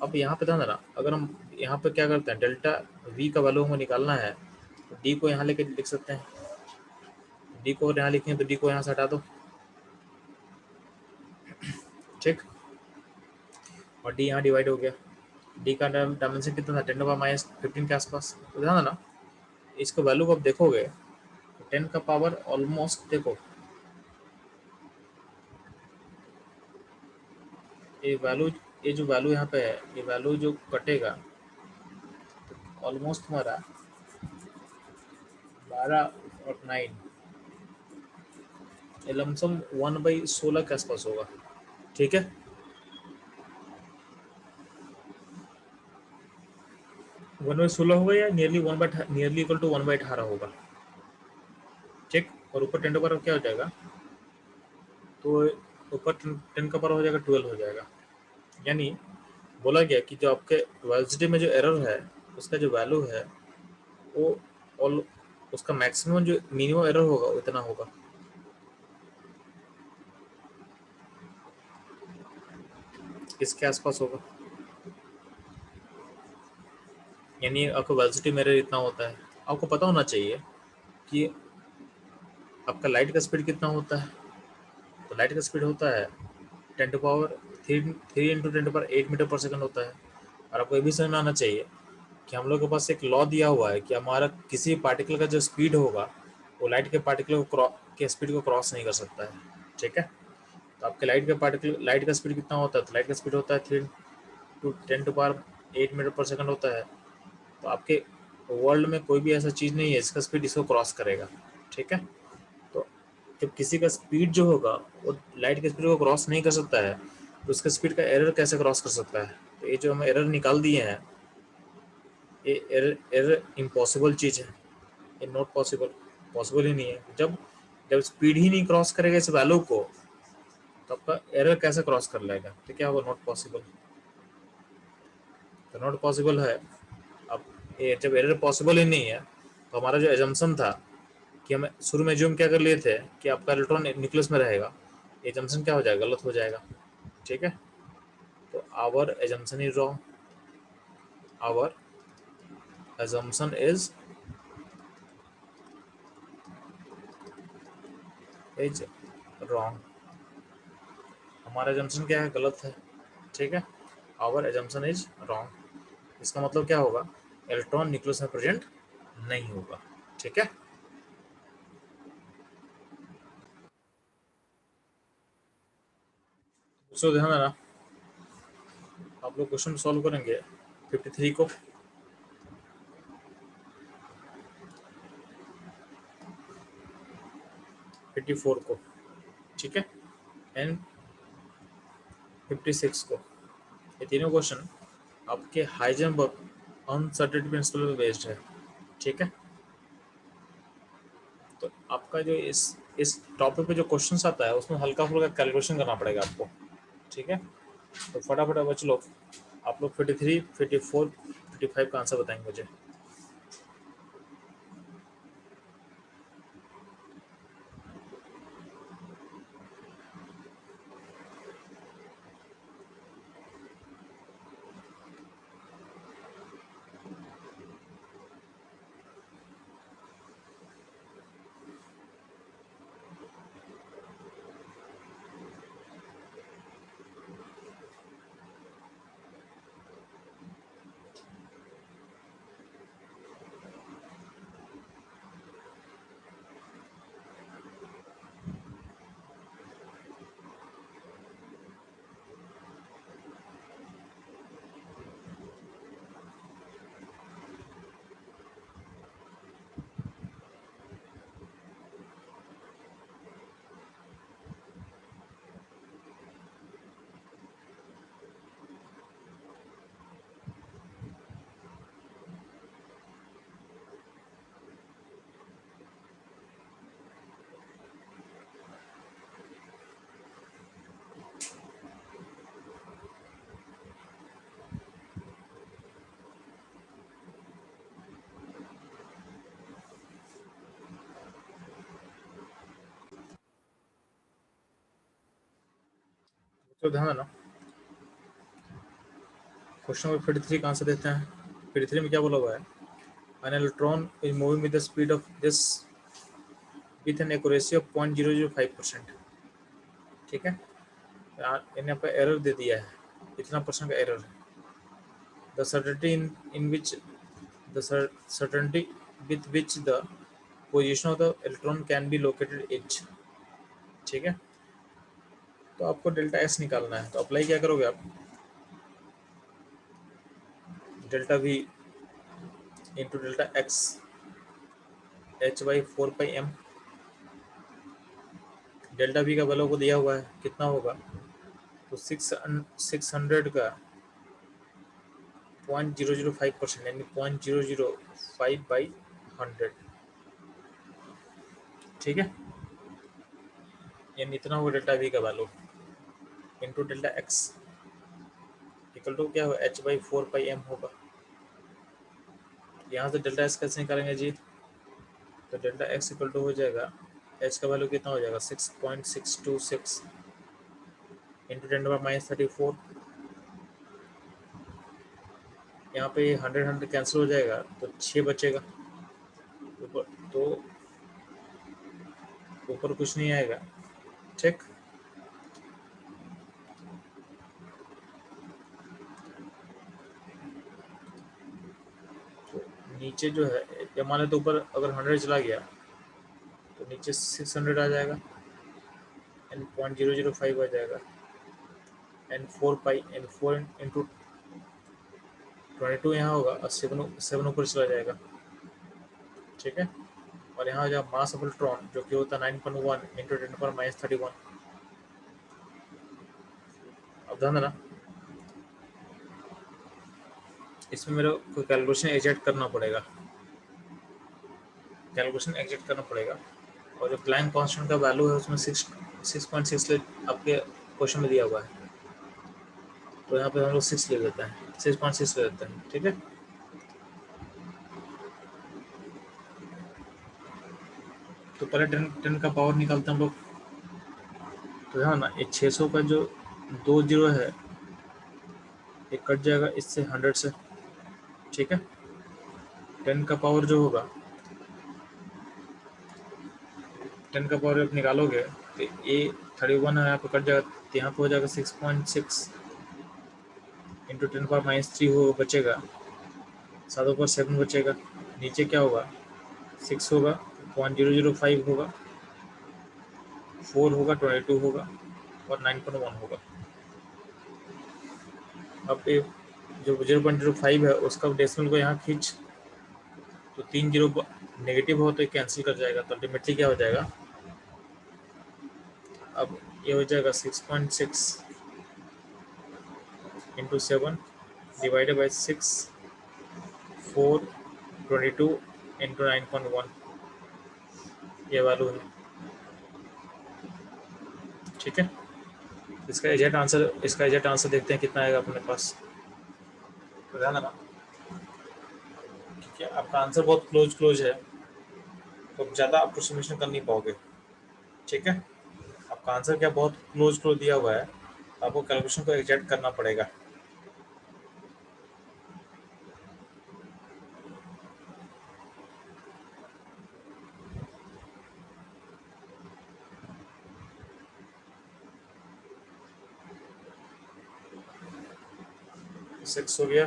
अब यहाँ पे ध्यान देना, अगर हम यहाँ पे क्या करते हैं डेल्टा v का वैल्यू हमें निकालना है तो d को यहाँ लेके लिख सकते हैं, d को यहाँ लिखें तो d को यहाँ से हटा दो, ठीक। और d यहाँ डिवाइड हो गया, d का डायमेंशन कितना था 10⁻15 के आसपास। तो ध्यान देना इसको वैल्यू को आप देखोगे 10 का पावर ऑलमोस्ट, देखो ये वैल्यू, ये जो वैल्यू यहाँ पे है, ये वैल्यू जो कटेगा तो ऑलमोस्ट हमारा 12 और 9 लमसम 1/16 के आसपास होगा, ठीक है। 1/16 होगा या नियरली इक्वल टू 1/18 होगा, ठीक। और ऊपर 10 पर क्या हो जाएगा, तो ऊपर 10 का पावर हो जाएगा 12 हो जाएगा। यानी बोला गया कि जो आपके वेलोसिटी में जो एरर है उसका जो वैल्यू है वो ऑल उसका मैक्सिमम जो मिनिमम एरर होगा उतना होगा। इसके आसपास होगा, यानी आपका वेलोसिटी में एरर इतना होता है। आपको पता होना चाहिए कि आपका लाइट का स्पीड कितना होता है, तो लाइट का स्पीड होता है 10⁻3 इंटू 10⁸ मीटर पर सेकंड होता है। और आपको ये भी समझ में आना चाहिए कि हम लोग के पास एक लॉ दिया हुआ है कि हमारा किसी पार्टिकल का जो स्पीड होगा वो लाइट के पार्टिकल के स्पीड को क्रॉस नहीं कर सकता है, ठीक है। तो आपके लाइट का स्पीड कितना होता है, तो लाइट का स्पीड होता है 3 × 10⁸ मीटर पर सेकंड होता है। तो आपके वर्ल्ड में कोई भी ऐसा चीज़ नहीं है जिसका स्पीड इसको क्रॉस करेगा, ठीक है। तो जब किसी का स्पीड जो होगा वो लाइट के स्पीड को क्रॉस नहीं कर सकता है तो उसके स्पीड का एरर कैसे क्रॉस कर सकता है। तो ये जो हम एरर निकाल दिए हैं ये एरर इम्पॉसिबल चीज़ है, ये नॉट पॉसिबल, पॉसिबल ही नहीं है। जब जब स्पीड ही नहीं क्रॉस करेगा इस वैल्यू को तो आपका एरर कैसे क्रॉस कर लेगा, तो क्या होगा, नॉट पॉसिबल। तो नॉट पॉसिबल है। अब ये जब एरर पॉसिबल ही नहीं है तो हमारा जो एजम्पशन था कि हम शुरू में ज्यूम क्या कर लिए थे कि आपका इलेक्ट्रॉन न्यूक्लियस में रहेगा, एजम्पशन क्या हो जाएगा, गलत हो जाएगा, ठीक है। तो our assumption is wrong, our assumption is wrong। हमारा assumption क्या है, गलत है। ठीक है, आवर एजम्पशन इज रॉन्ग। इसका मतलब क्या होगा, इलेक्ट्रॉन न्यूक्लियस में प्रेजेंट नहीं होगा। ठीक है, दूसरा ध्यान देना, आप लोग क्वेश्चन सॉल्व करेंगे 53 को, 54 को, ठीक है, एंड 56 को। ये तीनों क्वेश्चन आपके हाइजेनबर्ग अनसर्टेनिटी प्रिंसिपल पे बेस्ड है। ठीक है, तो आपका जो इस टॉपिक पे जो क्वेश्चन आता है उसमें हल्का फुल्का कैलकुलेशन करना पड़ेगा आपको। ठीक है, तो फटाफट बच्चे लोग आप लोग 53, 54, 55 का आंसर बताएंगे मुझे। तो ध्यान देना, क्वेश्चन नंबर 53 का आंसर देते हैं। 53 में क्या बोला हुआ है, an electron is moving with the speed of this with an accuracy of 0.005%। ठीक है, इन्हें पर एरर दे दिया है, इतना परसेंट का एरर है। The certainty with which the position of the electron can be located is। ठीक है, तो आपको डेल्टा एस निकालना है, तो अप्लाई क्या करोगे आप, delta we into delta x h/4πm। Delta V का वैल्यू को दिया हुआ है कितना होगा, तो 600 का 0.005% यानी 0.005/100। ठीक है, यानी इतना होगा डेल्टा वी का value into delta X equal to क्या होगा, h/4πm होगा। यहाँ से डेल्टा एक्स कैसे निकालेंगे जी, तो डेल्टा एक्स इक्वल टू हो जाएगा, एच का वैल्यू कितना हो जाएगा 6.626 इंटू 10⁻⁻34। यहाँ पे 100 कैंसिल हो जाएगा तो 6 बचेगा ऊपर, तो ऊपर कुछ नहीं आएगा। ठीक, तो नीचे जो है, या मान लेते ऊपर अगर 100 चला गया तो नीचे 600 आ जाएगा एंड 0.005 आ जाएगा एंड 4 इंटू 22 यहाँ होगा और 7 ऊपर चला जाएगा। ठीक है, और यहाँ हो जाएगा मास ऑफ इलेक्ट्रॉन जो कि होता है 9.1 इंटू 10⁻31। अब ध्यान देना, इसमें मेरे को कैलकुलेशन एग्जैक्ट करना पड़ेगा, और जो प्लैंक कांस्टेंट का वैल्यू है उसमें 6.6 आपके क्वेश्चन में दिया हुआ है, तो यहाँ पे हम लोग 6 ले लेते हैं, 6.6 ले लेते हैं। ठीक है, तो पहले 10 का पावर निकालते हैं हम लोग। तो ध्यान ना, ये 600 का जो 2 जीरो है ये कट जाएगा इससे 100 से। ठीक है, 10 का पावर जो होगा, 10 का पावर जब निकालोगे तो ये 31 है, यहाँ पे कट जाएगा, तो यहाँ पे हो जाएगा 6.6 इंटू 10⁻³ हो बचेगा, 7/7 बचेगा। नीचे क्या होगा, 6 होगा, 0.005 होगा, 4 होगा, 22 होगा और 9.1 होगा। अब ये जो 0.05 है उसका डेसिमल को यहाँ खींच, तो 3 जीरो नेगेटिव हो तो कैंसिल कर जाएगा, तो अल्टीमेटली क्या हो जाएगा, अब ये हो जाएगा 6.6 इंटू 7 डिवाइडेड बाई 6, 4, 22 इंटू 9.1, ये वैल्यू है। ठीक है, इसका एग्जैक्ट आंसर देखते हैं कितना आएगा अपने पास। तो ध्यान देना, ठीक है, आपका आंसर बहुत क्लोज है, तो ज़्यादा अप्रोक्सीमेशन कर नहीं पाओगे। ठीक है, आपका आंसर क्या बहुत क्लोज दिया हुआ है, आपको कैलकुलेशन को एग्जैक्ट करना पड़ेगा। सिक्स हो गया,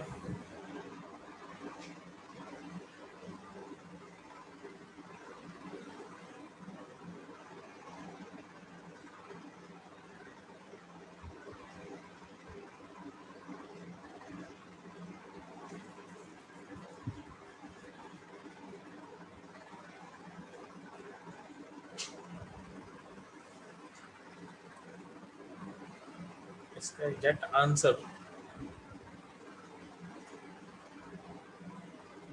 इसका एग्जैक्ट आंसर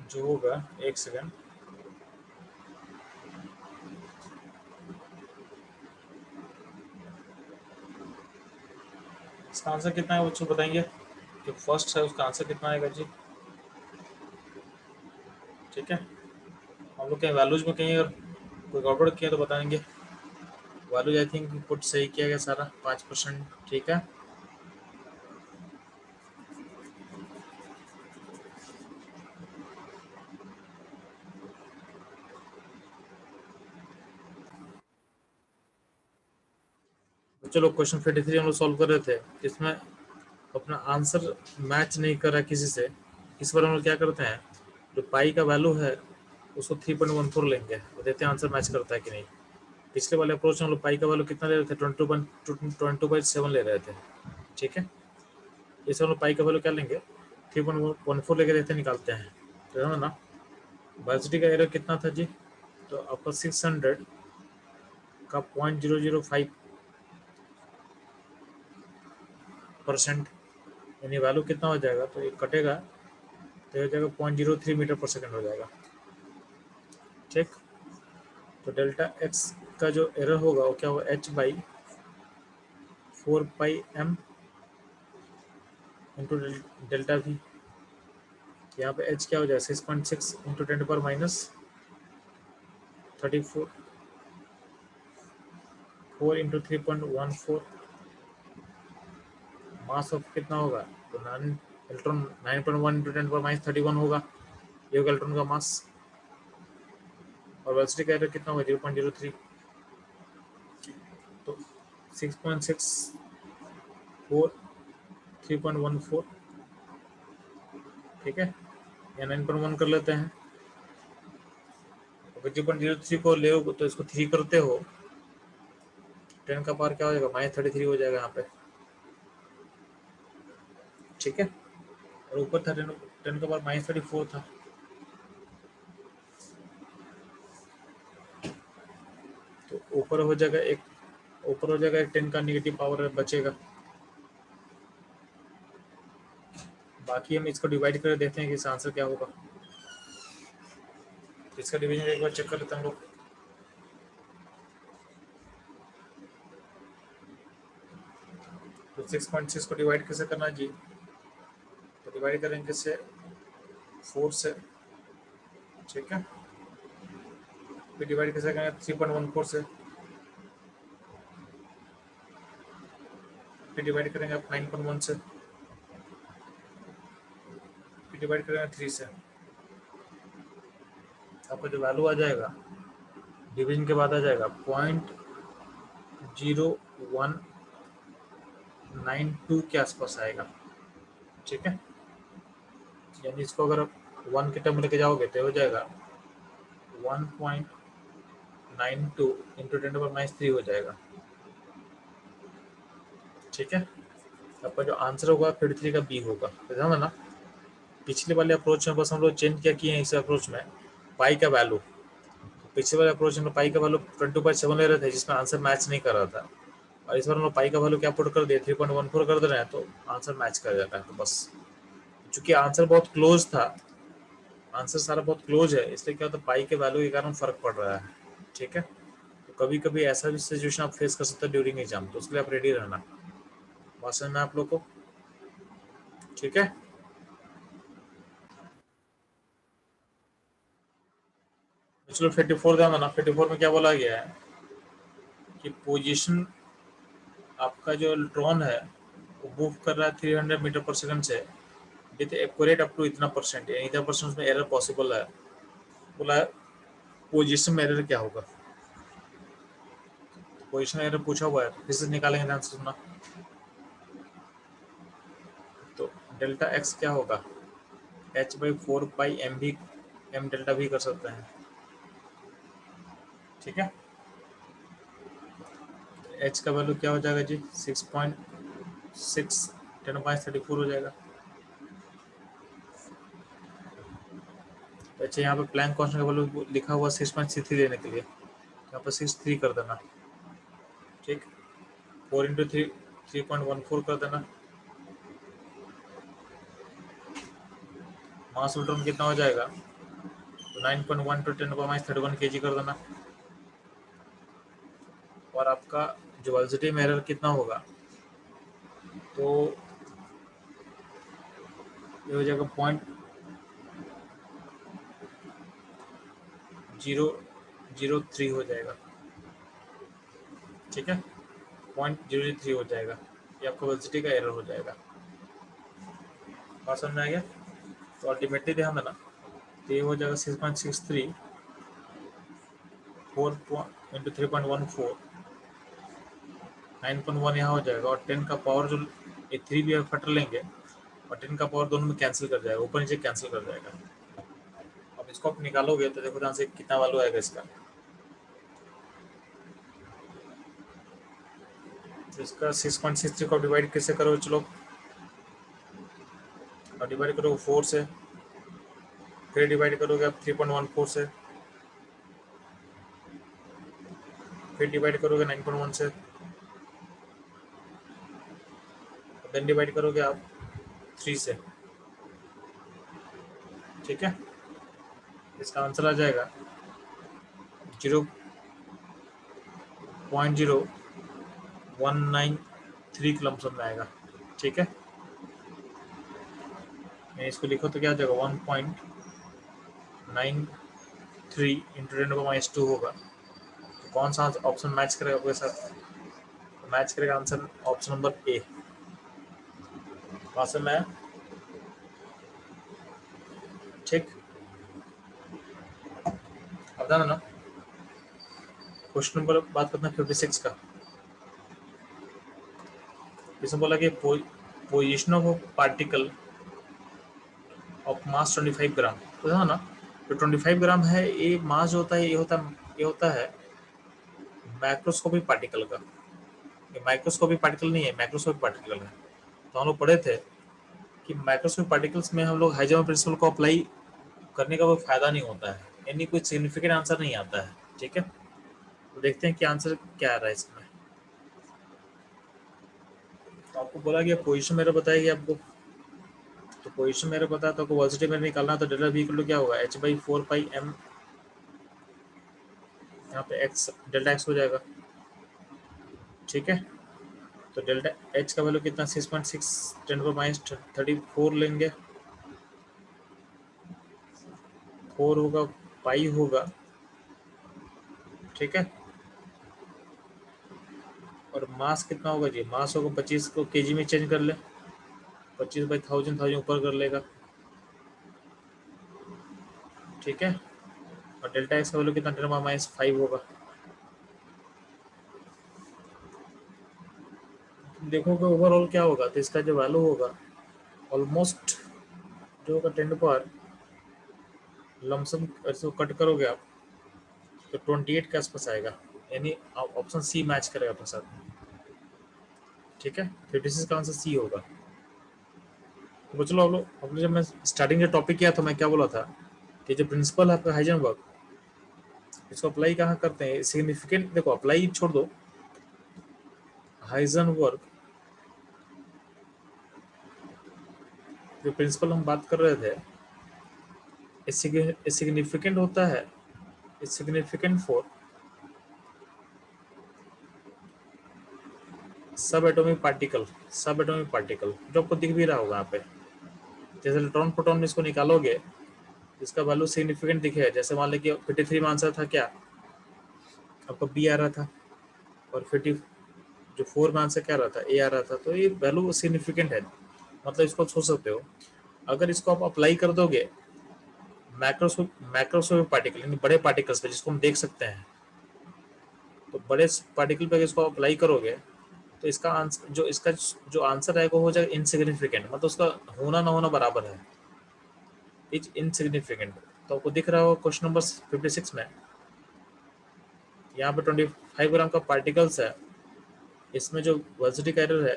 जो होगा, एक सेकेंड, इसका आंसर कितना है बच्चों बताएंगे, जो फर्स्ट है उसका आंसर कितना आएगा जी। ठीक है, हम लोग कहीं वैल्यूज में कहीं अगर कोई गड़बड़ किया तो बताएंगे। वैल्यूज आई थिंक पुट सही किया गया सारा, 5%। ठीक है, चलो क्वेश्चन 53 हम लोग सॉल्व कर रहे थे, इसमें अपना आंसर मैच नहीं कर रहा किसी से। इस बार हम लोग क्या करते हैं, जो पाई का वैल्यू है उसको 3.14 लेंगे और देखते हैं आंसर मैच करता है कि नहीं। पिछले वाले अप्रोच में हम लोग पाई का वैल्यू कितना ले रहे थे, 22/7 ले रहे थे। ठीक है, इस हम लोग पाई का वैल्यू क्या लेंगे, 3.14 लेके देखते निकालते हैं। तो है ना, वर्सिटी का एरर कितना था जी, तो आपका 600 का 0.005% यानी वैल्यू कितना हो जाएगा, तो ये कटेगा तो हो जाएगा 0.03 मीटर पर सेकेंड हो जाएगा। ठीक, तो डेल्टा एक्स का जो एरर होगा वो क्या होगा, h/4πm इंटू डेल्टा वी। यहाँ पे h क्या हो जाएगा, 6.6 इंटू 10⁻34, 4 इंटू 3.14, मास ऑफ कितना होगा, तो इलेक्ट्रॉन 9.1 इंटू 10⁻31 होगा, ये होगा इलेक्ट्रॉन का मास। और वेलोसिटी का एरर कितना होगा, 0.03, तो 6.6 4 3.14, ठीक है, या 9.1 कर लेते हैं। अगर 0.03 को ले तो इसको 3 करते हो, 10 का पावर क्या हो जाएगा, -33 हो जाएगा यहाँ पे। ठीक है, और ऊपर था 10 का पावर -34 था। तो ऊपर हो जाएगा एक 10 का नेगेटिव पावर बचेगा। बाकी हम इसको डिवाइड कर देते हैं कि इसका आंसर क्या होगा। इसका डिवीजन एक बार चेक कर लेते हैं हम लोग। तो 6.6 को डिवाइड कैसे करना जी, तो डिवाइड करेंगे से 4 से। ठीक है, फिर डिवाइड कैसे करेंगे, 3.14 से, फिर डिवाइड करेंगे आप 9.1 से, फिर डिवाइड करेंगे 3 से। आपका जो वैल्यू आ जाएगा डिवीजन के बाद आ जाएगा 0.0192 के आसपास आएगा। ठीक है, यानी इसको अगर 1 के टर्म लेके जाओगे तो हो जाएगा 1.92 इंटू 10⁻³ हो जाएगा। ठीक है, आपका जो आंसर होगा 33 का बी होगा। ध्यान देना, पिछले वाले अप्रोच में बस हम लोग चेंज क्या किए हैं इस अप्रोच में, पाई का वैल्यू। पिछले वाले अप्रोच में पाई का वैल्यू 22.7 ले रहे थे जिसमें आंसर मैच नहीं कर रहा था, और इस बार हम लोग पाई का वैल्यू क्या पुट कर दिए 3.14 कर दे रहे हैं तो आंसर मैच कर जाता है। तो बस चूंकि आंसर बहुत क्लोज था, आंसर सारा बहुत क्लोज है, इसलिए क्या होता है पाई के वैल्यू के कारण फर्क पड़ रहा है। ठीक है, तो कभी कभी ऐसा भी सिचुएशन आप फेस कर सकते हैं ड्यूरिंग एग्जाम, तो उसके लिए आप रेडी रहना। बात समझ में आप लोग को? ठीक है, चलो 54 ध्यान देना। 54 में क्या बोला गया है कि पोजीशन आपका जो इलेक्ट्रॉन है वो मूव कर रहा है 300 मीटर पर सेकंड से विथ एक्यूरेट अप टू इतना परसेंट, यानी इतना परसेंट में एरर पॉसिबल है। बोला है पोजीशन में एरर क्या होगा, पोजीशन एरर पूछा हुआ है, फिर से निकालेंगे, ध्यान से सुनना। तो डेल्टा एक्स क्या होगा, h/4 भी m डेल्टा भी कर सकते हैं। ठीक है, h का वैल्यू क्या हो जाएगा जी 6.6 10⁻34 हो जाएगा। अच्छा, यहाँ पे प्लैंक कांस्टेंट का वैल्यू लिखा हुआ 6.63 लेने के लिए यहाँ पर 63 कर देना। ठीक, 4 इंटू 3.14 कर देना। मास इलेक्ट्रॉन कितना हो जाएगा, तो 9.1 टू 10⁻31 kg कर देना। और आपका जो वेलोसिटी में एरर कितना होगा, तो ये हो जाएगा 0.003 हो जाएगा। ठीक है, 0.003 हो जाएगा, ये आपका वेलोसिटी का एरर हो जाएगा। बात समझ में आ गया? तो अल्टीमेटली ध्यान देना, तो ये हो जाएगा 6.63 4 इंटू 3.14 9.1 यहाँ हो जाएगा, और 10 का पावर जो ये 3 भी फैक्टर लेंगे और 10 का पावर दोनों में कैंसिल कर जाएगा, ऊपर नीचे कैंसिल कर जाएगा। अब इसको आप निकालोगे तो देखो ध्यान से कितना वैल्यू आएगा इसका। तो इसका 6.63 को डिवाइड कैसे करोगे, चलो और डिवाइड करोगे 4 से, फिर डिवाइड करोगे आप 3.14 से, फिर डिवाइड करोगे 9.1 से, देन डिवाइड करोगे आप 3 से। ठीक है, इसका आंसर आ जाएगा 0.0193 के लमसम में आएगा। ठीक है, मैं इसको लिखो तो क्या हो जाएगा 1.93 इंटू 10⁻² होगा। तो कौन सा ऑप्शन मैच करेगा आपके साथ, तो मैच करेगा आंसर ऑप्शन नंबर ए। वहाँ में ठीक, अब ध्यान ना, क्वेश्चन नंबर बात करते हैं 56 का। इसमें बोला कि position of particle of mass 25 ग्राम। तो है ना, जो 25 ग्राम है ये मास जो होता है, ये होता है माइक्रोस्कोपिक पार्टिकल का। ये माइक्रोस्कोपिक पार्टिकल नहीं है, माइक्रोस्कोपिक पार्टिकल है। तो हम लोग पढ़े थे कि माइक्रोस्कोपिक पार्टिकल्स में हम लोग हाइजेनस प्रिंसिपल को अप्लाई करने का कोई फायदा नहीं होता है, यानी कोई सिग्निफिकेंट आंसर नहीं आता है। ठीक है, तो देखते हैं कि आंसर क्या आ रहा है इसमें। तो आपको बोला गया पोजीशन मेरा बताएगी आपको, तो पोजीशन मेरा पता तो आपको वेलोसिटी मेरा निकालना, तो डेल्टा v इक्वल टू क्या होगा h/4πm, यहाँ पे x डेल्टा x हो जाएगा। ठीक है, तो डेल्टा h का वैल्यू कितना 6.6 10⁻34 लेंगे, 4 होगा, पाई होगा। ठीक है, और मास कितना होगा जी, मास होगा 25 को केजी में चेंज कर ले, 25/1000 ऊपर कर लेगा। ठीक है, और डेल्टा एक्स का वैल्यू कितना 10⁻5 होगा। देखोगे ओवरऑल क्या होगा, तो इसका जो वैल्यू होगा ऑलमोस्ट जो होगा 10 पर लमसम ऐसे कट करोगे आप तो 28 के आसपास आएगा, यानी ऑप्शन सी मैच करेगा अपने साथ। ठीक है, 56 का आंसर सी होगा। तो चलो हम लोग जब मैं स्टार्टिंग में टॉपिक किया था, मैं क्या बोला था कि जो प्रिंसिपल है आपका हाइजेनबर्ग, इसको अप्लाई कहाँ करते हैं? सिग्निफिकेंट, देखो अप्लाई छोड़ दो, हाइजेनबर्ग जो प्रिंसिपल हम बात कर रहे थे, सिग्निफिकेंट होता है, सिग्निफिकेंट फॉर सब एटॉमिक पार्टिकल। सब एटॉमिक पार्टिकल जो आपको दिख भी रहा होगा यहाँ पे, जैसे इलेक्ट्रॉन प्रोटॉन में इसको निकालोगे, इसका वैल्यू सिग्निफिकेंट दिखेगा। जैसे मान लीजिए 53 में आंसर था क्या आपका, बी आ रहा था, और 50 जो 4 में आंसर क्या आ रहा था, ए आ रहा था, तो ये वैल्यू सिग्निफिकेंट है, मतलब इसको सोच सकते हो। अगर इसको आप अप्लाई कर दोगे मैक्रोस्कोपिक पार्टिकल यानी बड़े पार्टिकल्स पे जिसको हम देख सकते हैं, तो बड़े पार्टिकल पे इसको अप्लाई करोगे तो इसका आंसर आएगा हो जाएगा इनसिग्निफिकेंट, मतलब उसका होना ना होना बराबर है, इज इनसिग्निफिकेंट। तो आपको दिख रहा हो क्वेश्चन नंबर 56 में, यहाँ पे 25 ग्राम का पार्टिकल्स है, इसमें जो वेलोसिटी का एरर है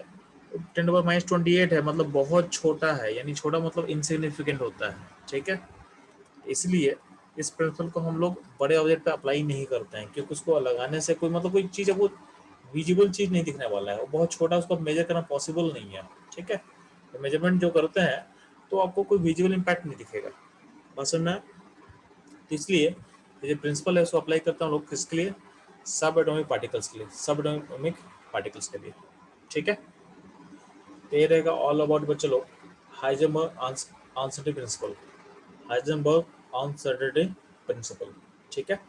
10⁻28 है, मतलब बहुत छोटा है, यानी छोटा मतलब इनसिग्निफिकेंट होता है। ठीक है, इसलिए इस प्रिंसिपल को हम लोग बड़े ऑब्जेक्ट पे अप्लाई नहीं करते हैं, क्योंकि उसको लगाने से कोई मतलब कोई चीज़ है वो विजिबल चीज़ नहीं दिखने वाला है, वो बहुत छोटा, उसको मेजर करना पॉसिबल नहीं है। ठीक है, तो मेजरमेंट जो करते हैं तो आपको कोई विजुअल इम्पैक्ट नहीं दिखेगा, बस सुनना। तो इसलिए ये जो प्रिंसिपल है उसको अप्लाई करता हूँ लोग किसके लिए, सब एटॉमिक पार्टिकल्स के लिए, सब एटॉमिक पार्टिकल्स के लिए। ठीक है, तो ये रहेगा ऑल अबाउट बच्चे लोग Heisenberg uncertainty principle, Heisenberg uncertainty principle. ठीक है।